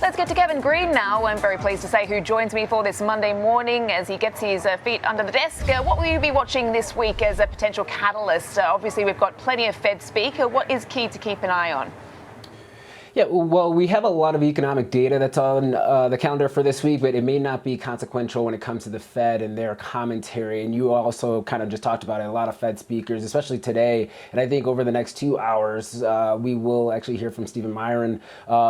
Let's get to Kevin Green now. I'm very pleased to say who joins me for this Monday morning as he gets his feet under the desk. What will you be watching this week as a potential catalyst? Obviously, we've got plenty of Fed speak. What is key to keep an eye on? Yeah, well, we have a lot of economic data that's on the calendar for this week, but it may not be consequential when it comes to the Fed and their commentary. And you also kind of just talked about it, a lot of Fed speakers, especially today. And I think over the next 2 hours, we will actually hear from Stephen Myron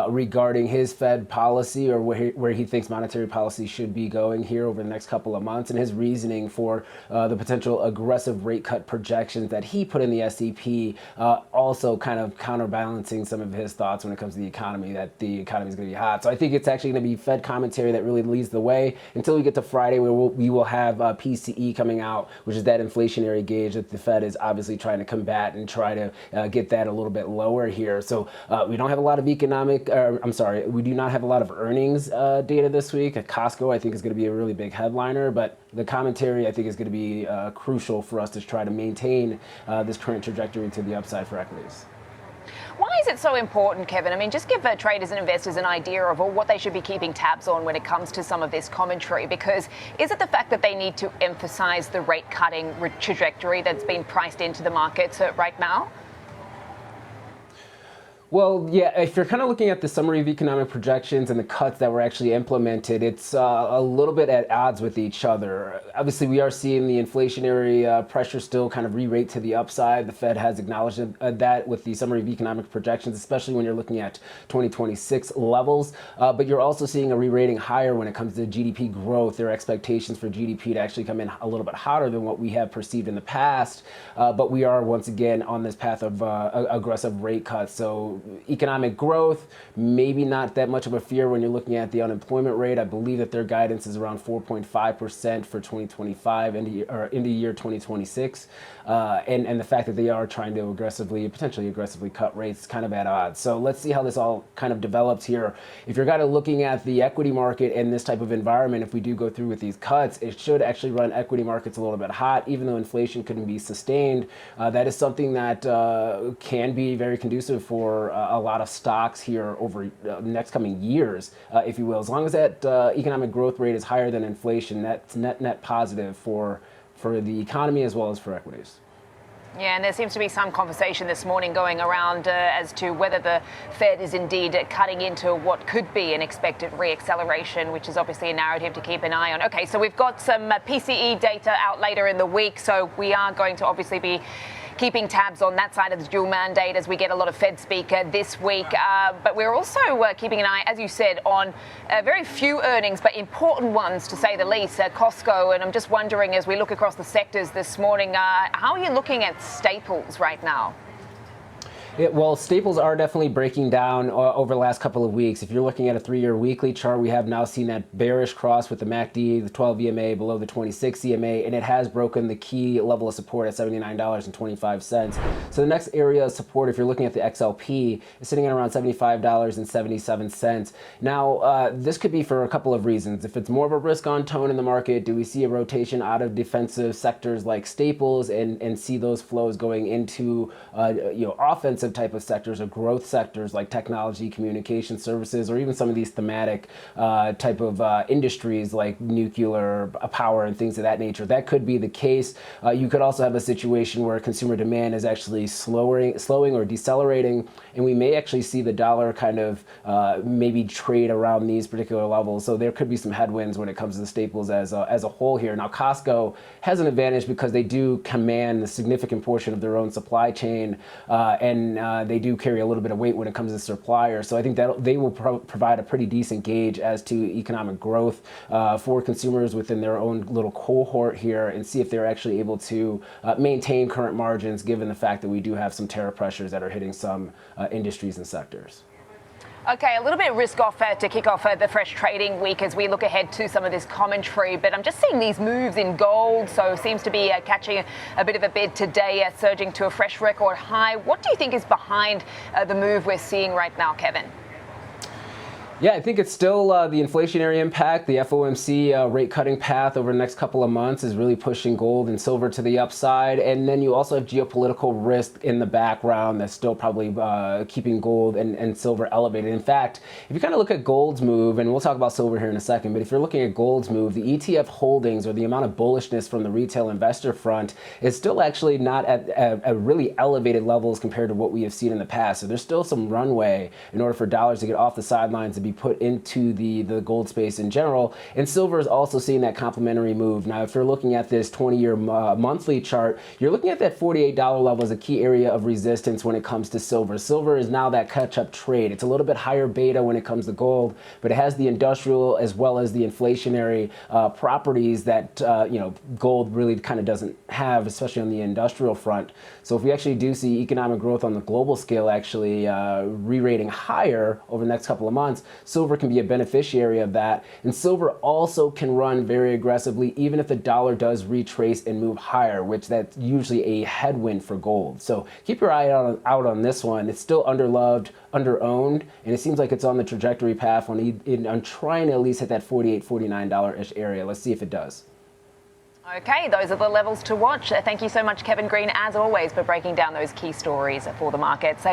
regarding his Fed policy or where he thinks monetary policy should be going here over the next couple of months, and his reasoning for the potential aggressive rate cut projections that he put in the SEP, also kind of counterbalancing some of his thoughts when it comes to the economy, that the economy is going to be hot. So I think it's actually going to be Fed commentary that really leads the way until we get to Friday, where we will have PCE coming out, which is that inflationary gauge that the Fed is obviously trying to combat and try to get that a little bit lower here. So we don't have a lot of we do not have a lot of earnings data this week. Costco, I think, is going to be a really big headliner, but the commentary, I think, is going to be crucial for us to try to maintain this current trajectory to the upside for equities. Why is it so important, Kevin? I mean, just give traders and investors an idea of what they should be keeping tabs on when it comes to some of this commentary, because is it the fact that they need to emphasize the rate cutting trajectory that's been priced into the markets right now? Well, yeah, if you're kind of looking at the summary of economic projections and the cuts that were actually implemented, it's a little bit at odds with each other. Obviously, we are seeing the inflationary pressure still kind of re-rate to the upside. The Fed has acknowledged that with the summary of economic projections, especially when you're looking at 2026 levels. But you're also seeing a re-rating higher when it comes to GDP growth. There are expectations for GDP to actually come in a little bit hotter than what we have perceived in the past. But we are once again on this path of aggressive rate cuts. So economic growth, maybe not that much of a fear when you're looking at the unemployment rate. I believe that their guidance is around 4.5% for 2025 into year 2026. And the fact that they are trying to potentially aggressively cut rates kind of at odds. So let's see how this all kind of develops here. If you're kind of looking at the equity market in this type of environment, if we do go through with these cuts, it should actually run equity markets a little bit hot, even though inflation couldn't be sustained. That is something that can be very conducive for a lot of stocks here over next coming years, if you will. As long as that economic growth rate is higher than inflation, that's net positive for the economy as well as for equities. Yeah, and there seems to be some conversation this morning going around as to whether the Fed is indeed cutting into what could be an expected reacceleration, which is obviously a narrative to keep an eye on. Okay, so we've got some PCE data out later in the week, so we are going to obviously be keeping tabs on that side of the dual mandate as we get a lot of Fed speaker this week. But we're also keeping an eye, as you said, on very few earnings, but important ones to say the least, Costco. And I'm just wondering, as we look across the sectors this morning, how are you looking at staples right now? Well, staples are definitely breaking down over the last couple of weeks. If you're looking at a 3-year weekly chart, we have now seen that bearish cross with the MACD, the 12 EMA below the 26 EMA, and it has broken the key level of support at $79.25. So the next area of support, if you're looking at the XLP, is sitting at around $75.77. Now, this could be for a couple of reasons. If it's more of a risk-on tone in the market, do we see a rotation out of defensive sectors like staples and see those flows going into offensive type of sectors or growth sectors like technology, communication services, or even some of these thematic type of industries like nuclear power and things of that nature? That could be the case. You could also have a situation where consumer demand is actually slowing or decelerating, and we may actually see the dollar kind of maybe trade around these particular levels. So there could be some headwinds when it comes to the staples as a whole here. Now, Costco has an advantage because they do command a significant portion of their own supply chain, and they do carry a little bit of weight when it comes to suppliers. So I think that they will provide a pretty decent gauge as to economic growth for consumers within their own little cohort here, and see if they're actually able to maintain current margins given the fact that we do have some tariff pressures that are hitting some industries and sectors. Okay, a little bit risk off to kick off the fresh trading week as we look ahead to some of this commentary, but I'm just seeing these moves in gold, so seems to be catching a bit of a bid today, surging to a fresh record high. What do you think is behind the move we're seeing right now, Kevin? Yeah, I think it's still the inflationary impact. The FOMC rate cutting path over the next couple of months is really pushing gold and silver to the upside. And then you also have geopolitical risk in the background that's still probably keeping gold and silver elevated. In fact, if you kind of look at gold's move, and we'll talk about silver here in a second, but if you're looking at gold's move, the ETF holdings or the amount of bullishness from the retail investor front is still actually not at really elevated levels compared to what we have seen in the past. So there's still some runway in order for dollars to get off the sidelines and be put into the gold space in general. And silver is also seeing that complementary move. Now, if you're looking at this 20-year monthly chart, you're looking at that $48 level as a key area of resistance when it comes to silver. Silver is now that catch-up trade. It's a little bit higher beta when it comes to gold, but it has the industrial as well as the inflationary properties that gold really kind of doesn't have, especially on the industrial front. So if we actually do see economic growth on the global scale actually re-rating higher over the next couple of months, silver can be a beneficiary of that. And silver also can run very aggressively even if the dollar does retrace and move higher, which that's usually a headwind for gold. So keep your eye out on this one. It's still underloved, underowned, and it seems like it's on the trajectory path on trying to at least hit that $48, $49-ish area. Let's see if it does. Okay, those are the levels to watch. Thank you so much, Kevin Green, as always, for breaking down those key stories for the markets.